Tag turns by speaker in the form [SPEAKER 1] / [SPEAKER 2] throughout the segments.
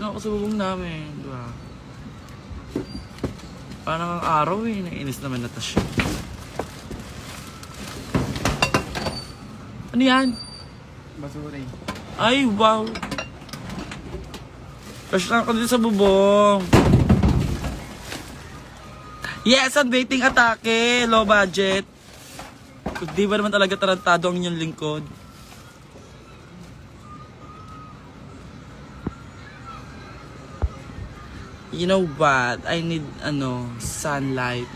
[SPEAKER 1] lang ako sa bubong namin, di ba? Parang ang araw eh, naiinis naman na siya. Ano yan?
[SPEAKER 2] Basura eh.
[SPEAKER 1] Ay, wow! Crush lang ako din sa bubong. Yes, ang dating atake, low budget. Di ba naman talaga tarantado ang inyong lingkod? You know what? I need, sunlight.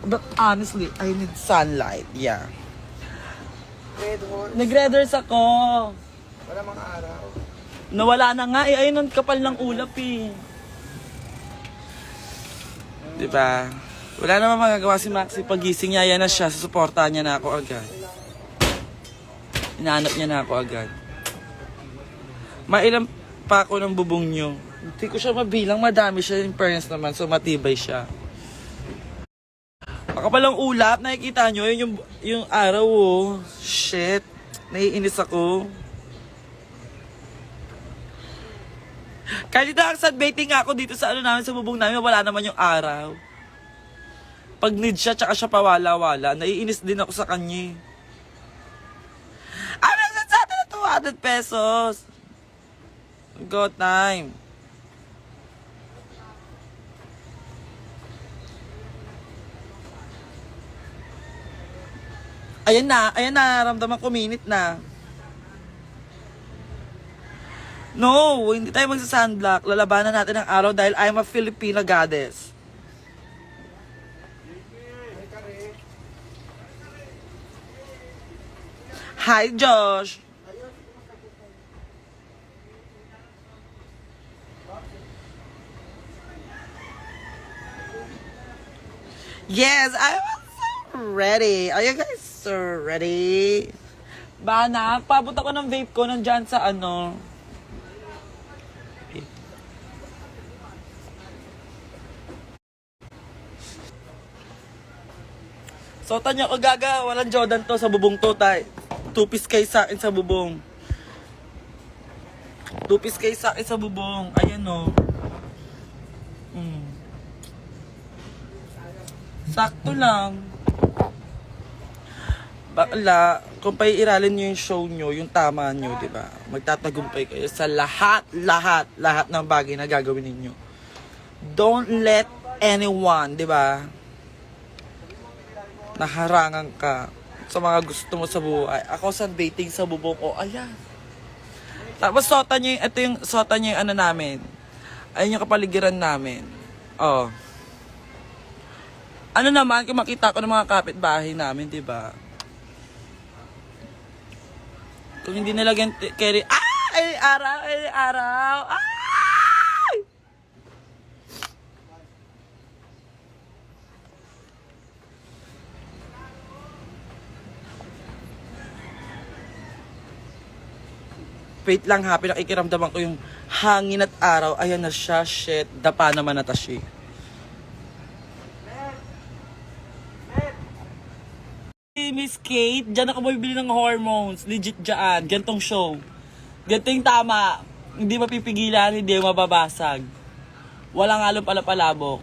[SPEAKER 1] But honestly, I need sunlight. Yeah.
[SPEAKER 2] Red horse.
[SPEAKER 1] Nag-readers ako.
[SPEAKER 2] Wala mga araw.
[SPEAKER 1] Nawala na nga. Eh, ayun ang kapal ng ulap eh. Diba? Wala naman magagawa si Maxi. Pagising niya, yan na siya. Susuportahan niya na ako agad. Inaanap niya na ako agad. Mailan pa ako ng bubong niyo. Hindi ko siya mabilang. Madami siya in fairness naman. So matibay siya. Makapalang ulap. Nakikita nyo? Yun yung araw oh. Shit. Naiinis ako. Kahit sunbathing ako dito sa namin, sa bubong namin, wala naman yung araw. Pag need siya, tsaka siya pawala-wala. Naiinis din ako sa kanya. Ano sa atin na 200 pesos? Go time. Ayan na, ramdaman ko minute na. No, hindi tayo magsa-sunblock. Lalabanan natin ang araw dahil I'm a Filipina goddess. Hi, Josh. Yes, I'm so ready. Are you guys so ready? Bana, pabot ako ng vape ko nandyan sa So, tanya ko gaga, walang Jordan to sa bubong to, tay. 2-piece kayo sa akin sa bubong. 2-piece kayo sa akin sa bubong. Ayan o. Sakto lang. Bakla, kung paiiralin nyo yung show nyo, yung tama nyo, di ba? Magtatagumpay kayo sa lahat ng bagay na gagawin ninyo. Don't let anyone, di ba? Naharangan ka sa mga gusto mo sa buhay. Ako sunbathing sa bubong ko, ayan. Tapos sota nyo yung, ito yung sota nyo yung namin. Ayun yung kapaligiran namin. Oh. Ano naman, kung makita ko ng mga kapitbahay namin, di ba? Kung hindi nilagyan carry, ay araw, ay! Wait lang ha, pinakikiramdaman ko yung hangin at araw. Ayan na siya, shit. Dapa naman na tashi. Miss Kate, dyan ako bibili ng hormones. Legit dyan. Gantong show. Ganto yung tama. Hindi mapipigilan, hindi mababasag. Walang halong palapalabo.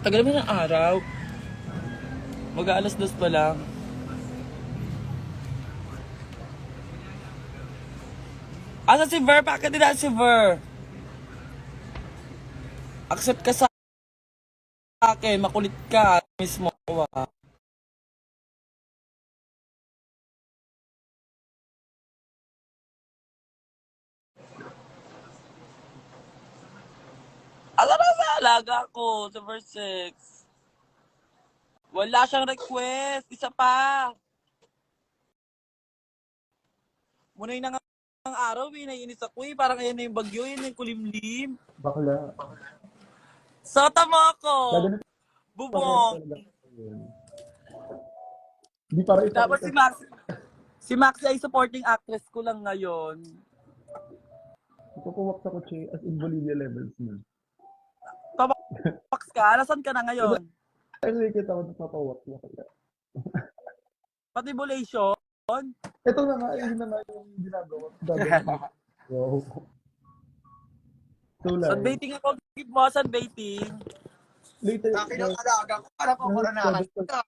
[SPEAKER 1] Tagal naman ng araw. Mag-aalas 2 pa lang. Asa si Ver? Bakit din si Ver? Accept ka sa akin. Makulit ka. Mismo ko Asa na sa alaga ko sa verse 6? Wala siyang request. Isa pa. Muna yun ang araw eh. Naiinis ako eh. Parang ayan na yung bagyo. Yun yung kulimlim.
[SPEAKER 2] Bakla.
[SPEAKER 1] Sota mo ako.
[SPEAKER 2] Gaganito
[SPEAKER 1] Bubong.
[SPEAKER 2] talaga. Di para
[SPEAKER 1] Tapos
[SPEAKER 2] ipakita.
[SPEAKER 1] si Maxi ay supporting actress ko lang ngayon.
[SPEAKER 2] Ipapuwak sa kotse as in Bolivia levels na.
[SPEAKER 1] Pax ka? Nasaan ka na ngayon?
[SPEAKER 2] Ay, nakikita ko napapawak na kaya.
[SPEAKER 1] Patibulation?
[SPEAKER 2] Ito na nga, yun na nga yung ginagawa. Gagawin. Wow. So like,
[SPEAKER 1] Sunbaiting ako, give mo, sunbaiting.
[SPEAKER 2] later,
[SPEAKER 3] Akin ang alaga ko. Parang kukoronahan ka.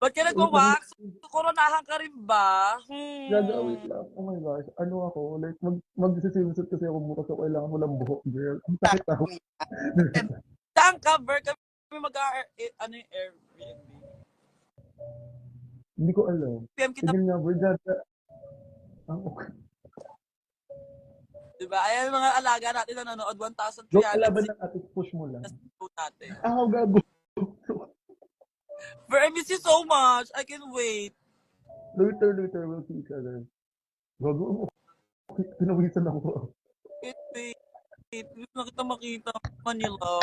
[SPEAKER 1] Ba't ka nagwa-wax? Koronahan ka rin ba?
[SPEAKER 2] Gagawin lang. Oh my gosh. Ano ako, like, mag-swimsuit kasi ako bukas so kailangan mo lang buhok, girl. Ang sakit ako.
[SPEAKER 1] Saan cover kami ano yung Airbnb?
[SPEAKER 2] Hindi ko alam.
[SPEAKER 1] PM kita,
[SPEAKER 2] Tigil nga, bro. Ang okay.
[SPEAKER 1] diba? Ayan yung mga alaga natin na nanonood,
[SPEAKER 2] Joke, kalaban
[SPEAKER 1] 1,300
[SPEAKER 2] ng ating push mo lang.
[SPEAKER 1] natin.
[SPEAKER 2] Ah, gago.
[SPEAKER 1] But I miss you so much. I can wait.
[SPEAKER 2] Later, we'll see each other. Gago, okay. Pinawisan ako.
[SPEAKER 1] Wait, wait. Gusto na kita makita. Manila.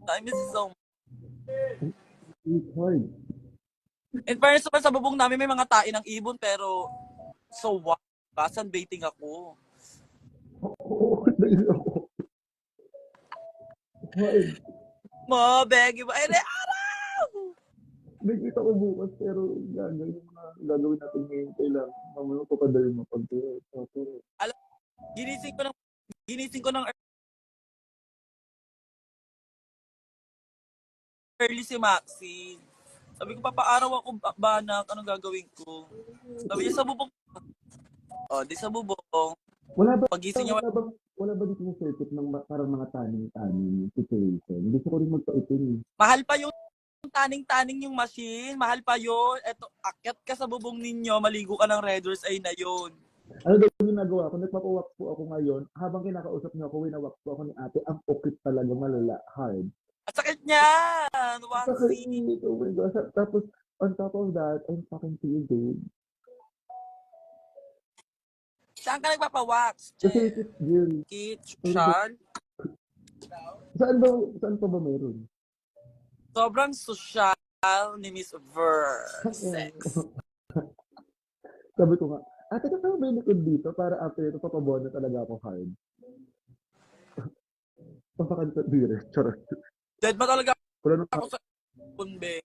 [SPEAKER 1] I miss you so much.
[SPEAKER 2] It's hard.
[SPEAKER 1] In fairness naman sa bubong namin, may mga tain ng ibon, pero so what? Sunbaiting ako.
[SPEAKER 2] Oo, dahil ako. Hard.
[SPEAKER 1] Ma, beggy mo. Ay, araw!
[SPEAKER 2] Nakikita ko bukas, pero gagawin natin ngayon. Kailangan. Mamaya ko padali mo pag
[SPEAKER 1] Ginising ko ng early si Maxine. Sabi ko, papaaraw ako, banak, anong gagawin ko? Sabi niya, sa bubong. Oh, di sa bubong.
[SPEAKER 2] Wala ba,
[SPEAKER 1] Pagising niya,
[SPEAKER 2] wala ba dito yung circuit ng parang mga taning situation? Gusto ko rin magpa-itin eh.
[SPEAKER 1] mahal pa yung taning-taning yung machine. Mahal pa yun. Eto, akyat ka sa bubong ninyo, maligo ka ng Red Horse, ay na yun.
[SPEAKER 2] Ano daw yung ginagawa ko? Nagpapawax po ako ngayon. Habang kinakausap niyo ako, winawax po ako ni ate. Ang okit talaga, malala, hard.
[SPEAKER 1] At sakit niyan! Waxy!
[SPEAKER 2] Sakit, oh my gosh. Tapos, on top of that, I'm talking to you, babe.
[SPEAKER 1] Saan ka nagpapawax?
[SPEAKER 2] Sa circuit, girl.
[SPEAKER 1] Kit, Sean?
[SPEAKER 2] Saan pa ba meron?
[SPEAKER 1] Sobrang social ni Miss Versex.
[SPEAKER 2] Sabi ko nga, ate ka ba likod dito para after ito papabono talaga ako hard. Papakanta beer. Charot.
[SPEAKER 1] Dead ba talaga
[SPEAKER 2] Wala nang
[SPEAKER 1] ako sa punbe?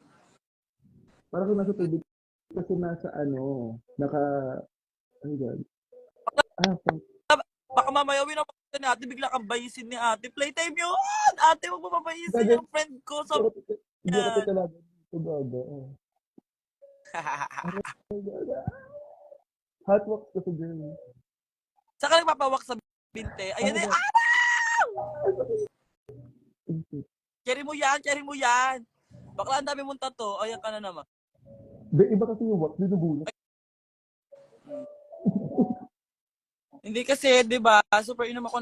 [SPEAKER 2] parang kung nasa tubig kasi nasa ano yan?
[SPEAKER 1] Baka mamaya winapak ni ate, bigla kang bayisin ni ate. Playtime yun! Ate, huwag mo pabayisin yung friend ko. So,
[SPEAKER 2] Hindi ako talaga dito gaga. Hot wax kasi girl.
[SPEAKER 1] saan ka nagpapawak sa binte? Ayan eh, carry mo yan. Bakla ang dami mong tato. Ayan ka na naman.
[SPEAKER 2] Iba kasi yung wax, binubulot.
[SPEAKER 1] Hindi kasi, di ba, super inom ako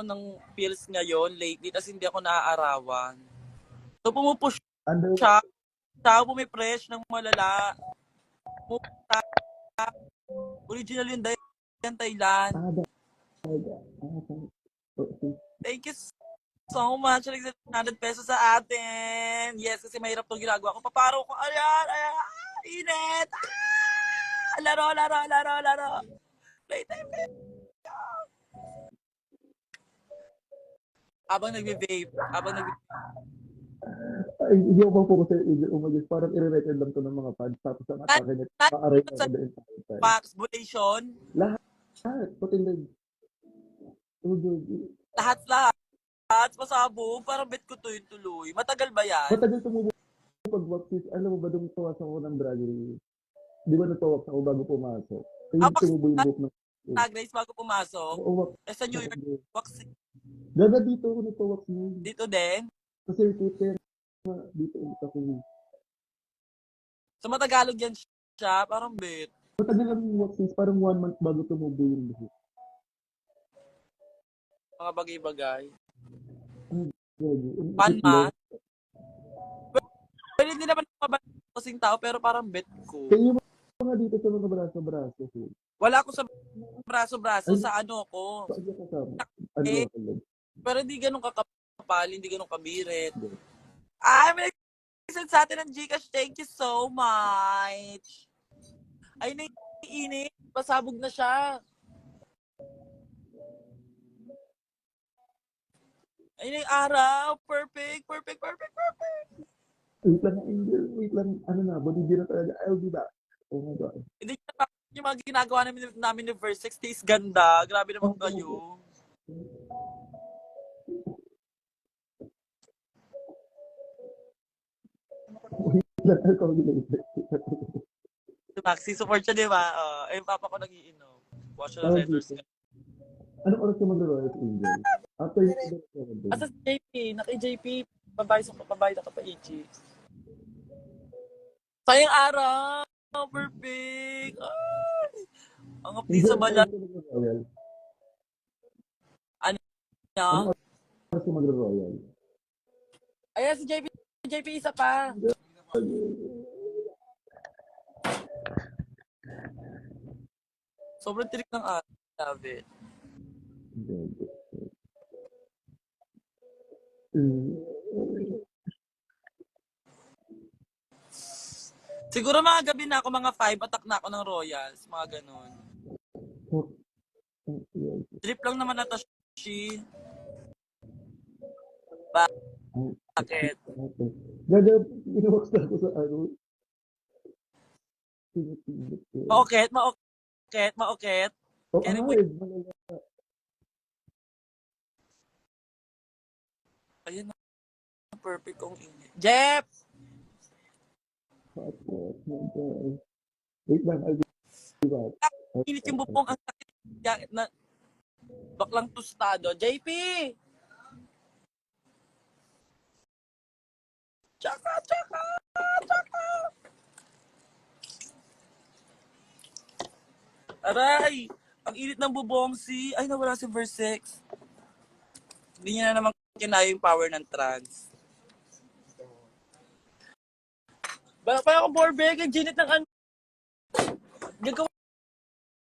[SPEAKER 1] ng pills ngayon lately, tas hindi ako naaarawan. So, pumupush siya, pumipresh ng malala. Pupunta. Original yung Dayan, Thailand. Thank you so much. 100 pesos sa atin. Yes, kasi mahirap itong ginagawa ko. Paparo ko. Ayan. Init. Laro. Playtime. Habang nagbe-vape.
[SPEAKER 2] Ay, hindi ako focus sa Eagle. Oh my gosh, parang i-record lang to ng mga fans. Tapos ang atake na pa-array na the entire time.
[SPEAKER 1] Max, bulation.
[SPEAKER 2] Lahat. Patindag. Oh, God.
[SPEAKER 1] Lahat. Pasabog. Parang bet ko to yung tuloy. Matagal ba yan?
[SPEAKER 2] Matagal tumubo pag-wax. Alam mo ba, nung tawas ako ng drag race? Di ba natawas ako bago pumasok? Kaya tumubo yung book ng...
[SPEAKER 1] Tag race bago pumasok.
[SPEAKER 2] Oo, wax.
[SPEAKER 1] Sa New York, wax.
[SPEAKER 2] Gaga dito ako natawas yun.
[SPEAKER 1] Dito din.
[SPEAKER 2] Sa circuit, kaya dito ulit ako.
[SPEAKER 1] Sa Matagalog yan siya. Parang bet.
[SPEAKER 2] Matagal lang yung wax since parang 1 month bago tumubo yung buhok.
[SPEAKER 1] Mga bagay-bagay.
[SPEAKER 2] Gaga.
[SPEAKER 1] Pan man. Pero hindi naman mabalik kasing tao, pero parang bet ko.
[SPEAKER 2] Kaya yung mga dito sa mga braso-braso.
[SPEAKER 1] Wala ako sa braso-braso, sa ano ko.
[SPEAKER 2] Saan ka kasama? Ano
[SPEAKER 1] Eh,
[SPEAKER 2] ako?
[SPEAKER 1] pero hindi ganun kakapal, hindi ganun kabirit. Ay, may nag-send sa atin ng Gcash. Thank you so much. Ay, naiinit. Pasabog na siya. Ay, na yung araw. Perfect.
[SPEAKER 2] Wait lang, Angel. Wait lang. Ano na, bonibira talaga. I'll be back. Oh my God.
[SPEAKER 1] Hindi siya yung mga ginagawa namin ni Verse 6 is ganda. Grabe naman kayo. Si Maxi, support siya, di ba? Yung papa ko nagiinom. Watch the Red Doors.
[SPEAKER 2] Anong oras ka magro-Royal Angel? After yung
[SPEAKER 1] Asa si JP? Naki-JP. Pabayad ako pa EG. Sayang araw! Perfect! Ay! Ang hapdi sa balat niya.
[SPEAKER 2] Oras ka magro-Royal?
[SPEAKER 1] Ayan si JP. JP isa pa. Sobrang tirik ng araw. Love it. Siguro mga gabi na ako, mga 5, attack na ako ng Royals. Mga ganun. Trip lang naman na to, she. Bakit?
[SPEAKER 2] Ganda, ginawax na ako sa ano.
[SPEAKER 1] Maokit.
[SPEAKER 2] Oh,
[SPEAKER 1] Anyway.
[SPEAKER 2] malala.
[SPEAKER 1] Ayun na. Perfect kong init. Jeff!
[SPEAKER 2] Wait lang, I'll be back.
[SPEAKER 1] Init yung bubong. Ang sakit. Na, baklang tostado. JP! Tsaka! Aray! Ang init ng bubong si... Ay, nawala si Verse 6. Hindi niya na naman kinaya yung power ng trans. Parang ako borbeg, ang ginit ng ano. Gagawa